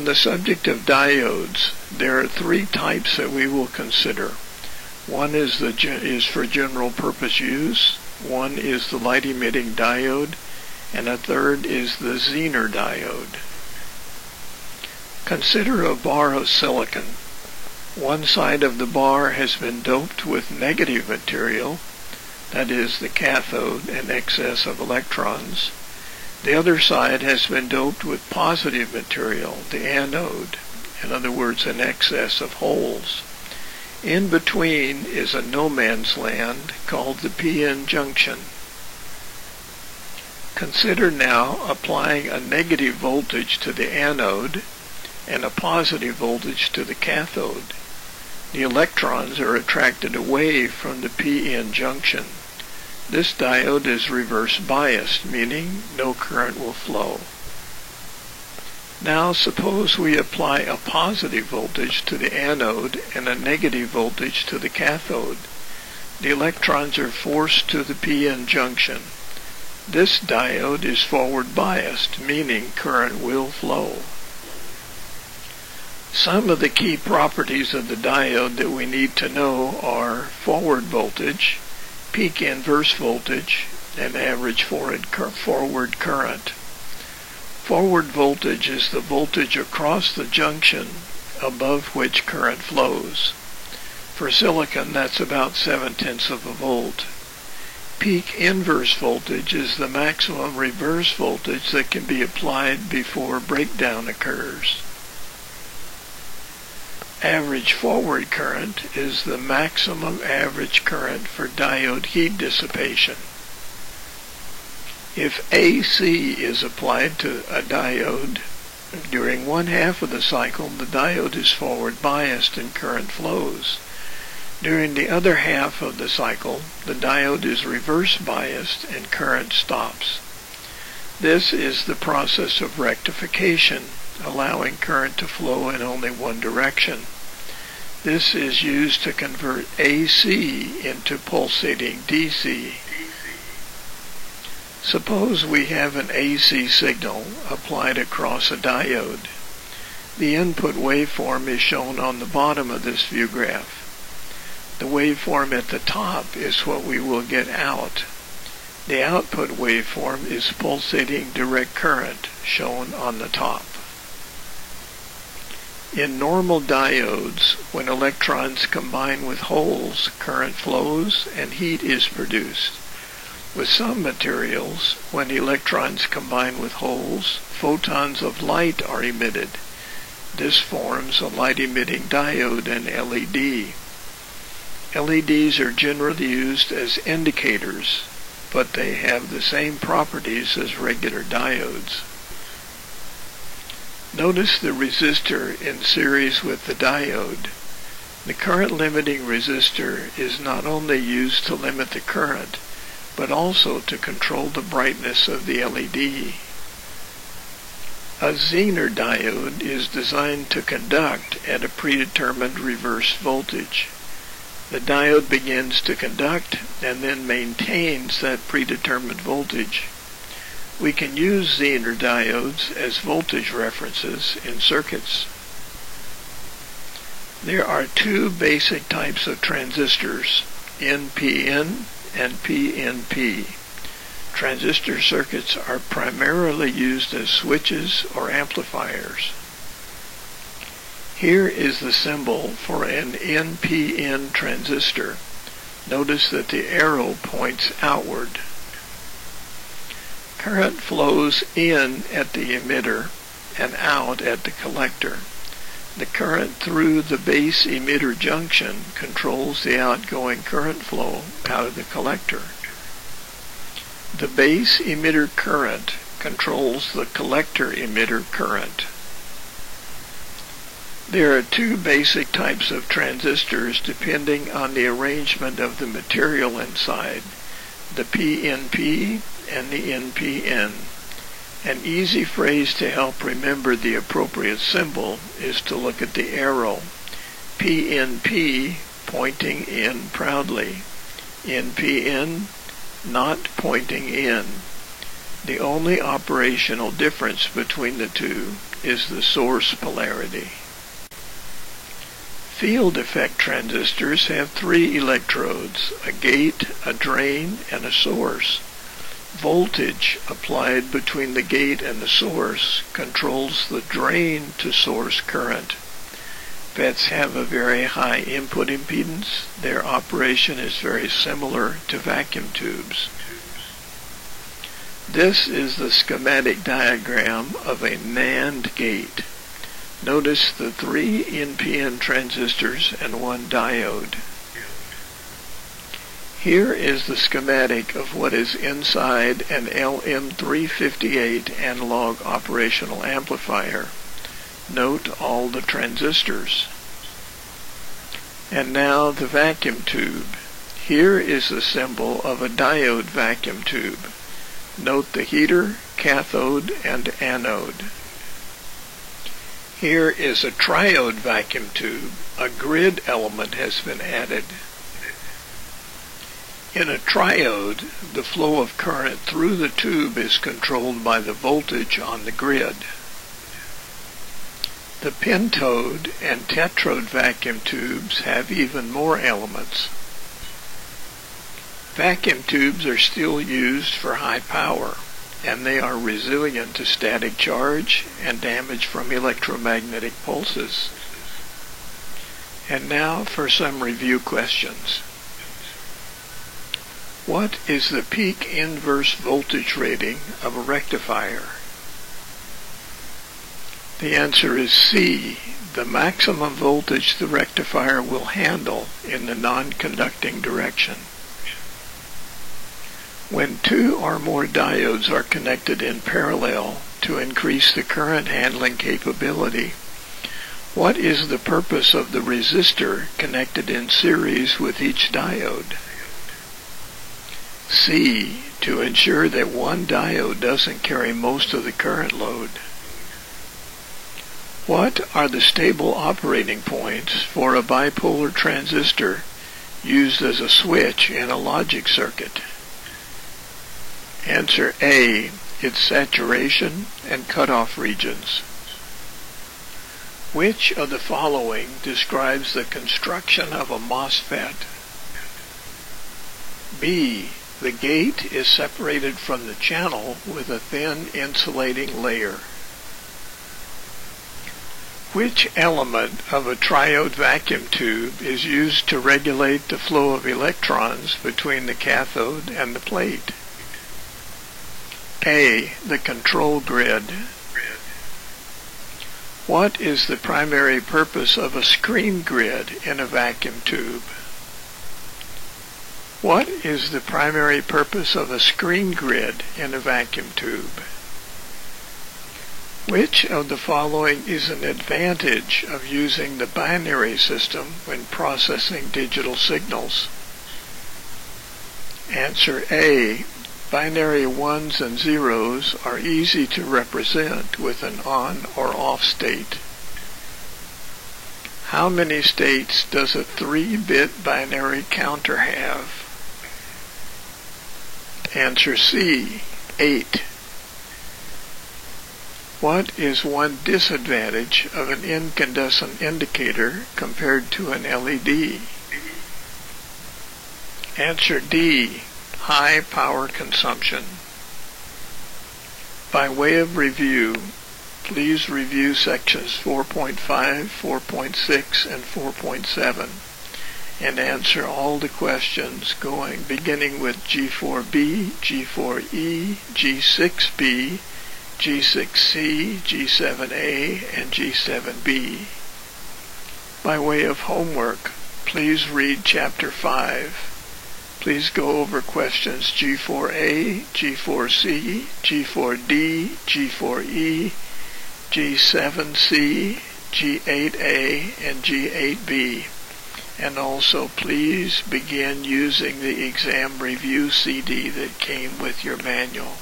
the subject of diodes, there are three types that we will consider. One is for general purpose use, one is the light emitting diode, and a third is the Zener diode. Consider a bar of silicon. One side of the bar has been doped with negative material, that is the cathode, an excess of electrons. The other side has been doped with positive material, the anode, in other words, an excess of holes. In between is a no man's land called the p-n junction. Consider now applying a negative voltage to the anode and a positive voltage to the cathode. The electrons are attracted away from the p-n junction. This diode is reverse biased, meaning no current will flow. Now suppose we apply a positive voltage to the anode and a negative voltage to the cathode. The electrons are forced to the p-n junction. This diode is forward biased, meaning current will flow. Some of the key properties of the diode that we need to know are forward voltage, peak inverse voltage, and average forward current. Forward voltage is the voltage across the junction above which current flows. For silicon, that's about 0.7 of a volt. Peak inverse voltage is the maximum reverse voltage that can be applied before breakdown occurs. Average forward current is the maximum average current for diode heat dissipation. If AC is applied to a diode, during one half of the cycle, the diode is forward biased and current flows. During the other half of the cycle, the diode is reverse biased and current stops. This is the process of rectification, allowing current to flow in only one direction. This is used to convert AC into pulsating DC. Suppose we have an AC signal applied across a diode. The input waveform is shown on the bottom of this view graph. The waveform at the top is what we will get out. The output waveform is pulsating direct current, shown on the top. In normal diodes, when electrons combine with holes, current flows and heat is produced. With some materials, when electrons combine with holes, photons of light are emitted. This forms a light-emitting diode and LED. LEDs are generally used as indicators, but they have the same properties as regular diodes. Notice the resistor in series with the diode. The current limiting resistor is not only used to limit the current, but also to control the brightness of the LED. A Zener diode is designed to conduct at a predetermined reverse voltage. The diode begins to conduct and then maintains that predetermined voltage. We can use Zener diodes as voltage references in circuits. There are two basic types of transistors, NPN and PNP. Transistor circuits are primarily used as switches or amplifiers. Here is the symbol for an NPN transistor. Notice that the arrow points outward. Current flows in at the emitter and out at the collector. The current through the base emitter junction controls the outgoing current flow out of the collector. The base emitter current controls the collector emitter current. There are two basic types of transistors depending on the arrangement of the material inside, the PNP and the NPN. An easy phrase to help remember the appropriate symbol is to look at the arrow. PNP pointing in proudly. NPN not pointing in. The only operational difference between the two is the source polarity. Field effect transistors have 3 electrodes, a gate, a drain, and a source. Voltage applied between the gate and the source controls the drain to source current. FETs have a very high input impedance. Their operation is very similar to vacuum tubes. This is the schematic diagram of a NAND gate. Notice the 3 NPN transistors and 1 diode. Here is the schematic of what is inside an LM358 analog operational amplifier. Note all the transistors. And now the vacuum tube. Here is the symbol of a diode vacuum tube. Note the heater, cathode, and anode. Here is a triode vacuum tube. A grid element has been added. In a triode, the flow of current through the tube is controlled by the voltage on the grid. The pentode and tetrode vacuum tubes have even more elements. Vacuum tubes are still used for high power, and they are resilient to static charge and damage from electromagnetic pulses. And now for some review questions. What is the peak inverse voltage rating of a rectifier? The answer is C, the maximum voltage the rectifier will handle in the non-conducting direction. When 2 or more diodes are connected in parallel to increase the current handling capability, what is the purpose of the resistor connected in series with each diode? C, to ensure that one diode doesn't carry most of the current load. What are the stable operating points for a bipolar transistor used as a switch in a logic circuit? Answer A, its saturation and cutoff regions. Which of the following describes the construction of a MOSFET? B, the gate is separated from the channel with a thin insulating layer. Which element of a triode vacuum tube is used to regulate the flow of electrons between the cathode and the plate? A, the control grid. What is the primary purpose of a screen grid in a vacuum tube? What is the primary purpose of a screen grid in a vacuum tube? Which of the following is an advantage of using the binary system when processing digital signals? Answer A, binary 1s and 0s are easy to represent with an on or off state. How many states does a 3-bit binary counter have? Answer C, 8. What is one disadvantage of an incandescent indicator compared to an LED? Answer D, high power consumption. By way of review, please review sections 4.5, 4.6, and 4.7 and answer all the questions beginning with G4B, G4E, G6B, G6C, G7A, and G7B. By way of homework, please read Chapter 5. Please go over questions G4A, G4C, G4D, G4E, G7C, G8A, and G8B. And also please begin using the exam review CD that came with your manual.